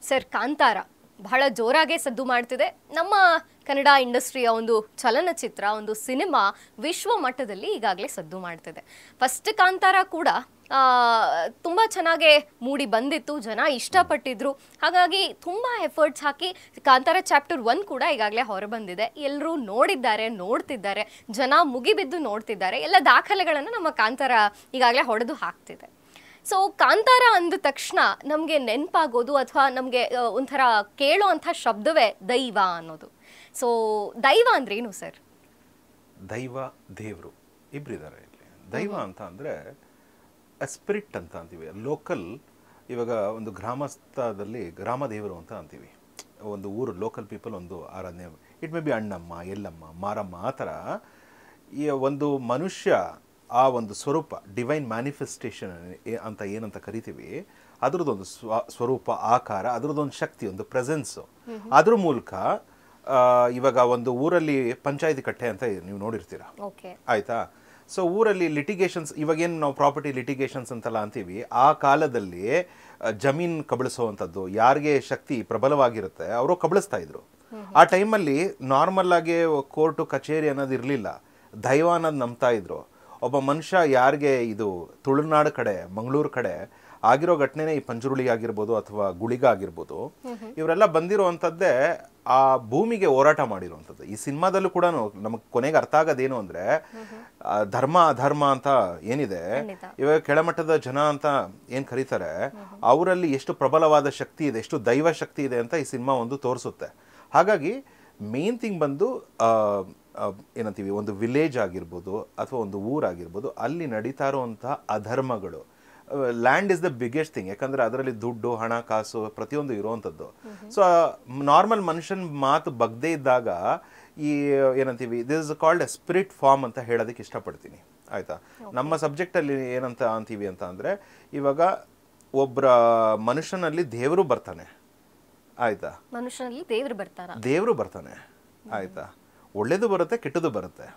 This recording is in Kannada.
ಸರ್ ಕಾಂತಾರ ಬಹಳ ಜೋರಾಗೆ ಸದ್ದು ಮಾಡ್ತಿದೆ. ನಮ್ಮ ಕನ್ನಡ ಇಂಡಸ್ಟ್ರಿಯ ಒಂದು ಚಲನಚಿತ್ರ, ಒಂದು ಸಿನಿಮಾ ವಿಶ್ವ ಮಟ್ಟದಲ್ಲಿ ಈಗಾಗಲೇ ಸದ್ದು ಮಾಡ್ತಿದೆ. ಫಸ್ಟ್ ಕಾಂತಾರ ಕೂಡ ತುಂಬ ಚೆನ್ನಾಗೆ ಮೂಡಿ ಬಂದಿತ್ತು, ಜನ ಇಷ್ಟಪಟ್ಟಿದ್ರು. ಹಾಗಾಗಿ ತುಂಬ ಎಫರ್ಟ್ಸ್ ಹಾಕಿ ಕಾಂತಾರ ಚಾಪ್ಟರ್ 1 ಕೂಡ ಈಗಾಗಲೇ ಹೊರಬಂದಿದೆ. ಎಲ್ಲರೂ ನೋಡಿದ್ದಾರೆ, ನೋಡ್ತಿದ್ದಾರೆ, ಜನ ಮುಗಿಬಿದ್ದು ನೋಡ್ತಿದ್ದಾರೆ. ಎಲ್ಲ ದಾಖಲೆಗಳನ್ನು ನಮ್ಮ ಕಾಂತಾರ ಈಗಾಗಲೇ ಹೊಡೆದು ಹಾಕ್ತಿದೆ. ಸೊ ಕಾಂತಾರ ಅಂದ ತಕ್ಷಣ ನಮಗೆ ನೆನಪಾಗೋದು ಅಥವಾ ನಮಗೆ ಒಂಥರ ಕೇಳೋವಂಥ ಶಬ್ದವೇ ದೈವ ಅನ್ನೋದು. ಸೊ ದೈವ ಅಂದ್ರೆ ಏನು ಸರ್? ದೈವ, ದೇವರು ಇಬ್ಬರಿದ್ದಾರೆ ಇಲ್ಲಿ. ದೈವ ಅಂತ ಅಂದರೆ ಸ್ಪಿರಿಟ್ ಅಂತ ಅಂತೀವಿ. ಲೋಕಲ್, ಇವಾಗ ಒಂದು ಗ್ರಾಮಸ್ಥದಲ್ಲಿ ಗ್ರಾಮ ದೇವರು ಅಂತ ಅಂತೀವಿ. ಒಂದು ಊರು ಲೋಕಲ್ ಪೀಪಲ್ ಒಂದು ಆರಾಧನೆ, it may be Annamma, Yellamma, Maramma, ಆ ಥರ ಈ ಒಂದು ಮನುಷ್ಯ ಆ ಒಂದು ಸ್ವರೂಪ, ಡಿವೈನ್ ಮ್ಯಾನಿಫೆಸ್ಟೇಷನ್ ಅಂತ ಏನಂತ ಕರಿತೀವಿ, ಅದ್ರದ್ದೊಂದು ಸ್ವರೂಪ, ಆಕಾರ, ಅದ್ರದ್ದೊಂದು ಶಕ್ತಿ, ಒಂದು ಪ್ರೆಸೆನ್ಸು. ಅದ್ರ ಮೂಲಕ ಇವಾಗ ಒಂದು ಊರಲ್ಲಿ ಪಂಚಾಯತಿ ಕಟ್ಟೆ ಅಂತ ನೀವು ನೋಡಿರ್ತೀರ, ಆಯ್ತಾ? ಸೊ ಊರಲ್ಲಿ ಲಿಟಿಗೇಷನ್ಸ್, ಇವಾಗೇನು ನಾವು ಪ್ರಾಪರ್ಟಿ ಲಿಟಿಗೇಷನ್ಸ್ ಅಂತೆಲ್ಲ ಅಂತೀವಿ, ಆ ಕಾಲದಲ್ಲಿ ಜಮೀನು ಕಬಳಿಸುವಂಥದ್ದು, ಯಾರಿಗೆ ಶಕ್ತಿ ಪ್ರಬಲವಾಗಿರುತ್ತೆ ಅವರು ಕಬಳಿಸ್ತಾ ಇದ್ರು. ಆ ಟೈಮಲ್ಲಿ ನಾರ್ಮಲ್ ಆಗಿ ಕೋರ್ಟು ಕಚೇರಿ ಅನ್ನೋದು ಇರಲಿಲ್ಲ, ದೈವ ಅನ್ನೋದು ನಂಬ್ತಾ ಇದ್ರು. ಒಬ್ಬ ಮನುಷ್ಯ ಯಾರಿಗೆ ಇದು ತುಳುನಾಡು ಕಡೆ, ಮಂಗಳೂರು ಕಡೆ ಆಗಿರೋ ಘಟನೆನೇ ಈ ಪಂಜುರುಳಿ ಆಗಿರ್ಬೋದು ಅಥವಾ ಗುಳಿಗ ಆಗಿರ್ಬೋದು, ಇವರೆಲ್ಲ ಬಂದಿರುವಂಥದ್ದೇ ಆ ಭೂಮಿಗೆ ಹೋರಾಟ ಮಾಡಿರುವಂಥದ್ದು. ಈ ಸಿನಿಮಾದಲ್ಲೂ ಕೂಡ ನಮಗೆ ಕೊನೆಗೆ ಅರ್ಥ ಆಗೋದೇನು ಅಂದರೆ, ಧರ್ಮ ಅಧರ್ಮ ಅಂತ ಏನಿದೆ, ಇವಾಗ ಕೆಳಮಟ್ಟದ ಜನ ಅಂತ ಏನು ಕರೀತಾರೆ, ಅವರಲ್ಲಿ ಎಷ್ಟು ಪ್ರಬಲವಾದ ಶಕ್ತಿ ಇದೆ, ಎಷ್ಟು ದೈವ ಶಕ್ತಿ ಇದೆ ಅಂತ ಈ ಸಿನಿಮಾ ಒಂದು ತೋರಿಸುತ್ತೆ. ಹಾಗಾಗಿ ಮೇನ್ ಥಿಂಗ್ ಬಂದು ಏನಂತೀವಿ, ಒಂದು ವಿಲೇಜ್ ಆಗಿರ್ಬೋದು ಅಥವಾ ಒಂದು ಊರಾಗಿರ್ಬೋದು, ಅಲ್ಲಿ ನಡೀತಾ ಇರುವಂಥ ಅಧರ್ಮಗಳು. Land is the biggest thing, ಯಾಕಂದರೆ ಅದರಲ್ಲಿ ದುಡ್ಡು, ಹಣ, ಕಾಸು ಪ್ರತಿಯೊಂದು ಇರುವಂಥದ್ದು. ಸೊ ನಾರ್ಮಲ್ ಮನುಷ್ಯನ ಮಾತು ಬಗ್ದೇ ಇದ್ದಾಗ ಈ ಏನಂತೀವಿ, this is called a spirit form ಅಂತ ಹೇಳೋದಕ್ಕೆ ಇಷ್ಟಪಡ್ತೀನಿ, ಆಯಿತಾ? ನಮ್ಮ ಸಬ್ಜೆಕ್ಟಲ್ಲಿ ಏನಂತ ಅಂತೀವಿ ಅಂತ ಅಂದರೆ, ಇವಾಗ ಒಬ್ಬರ ಮನುಷ್ಯನಲ್ಲಿ ದೇವರು ಬರ್ತಾನೆ, ಆಯಿತಾ? ಮನುಷ್ಯನಲ್ಲಿ ದೇವರು ಬರ್ತಾನೆ, ಆಯಿತಾ? ಒಳ್ಳೇದು ಬರುತ್ತೆ, ಕೆಟ್ಟದ್ದು ಬರುತ್ತೆ.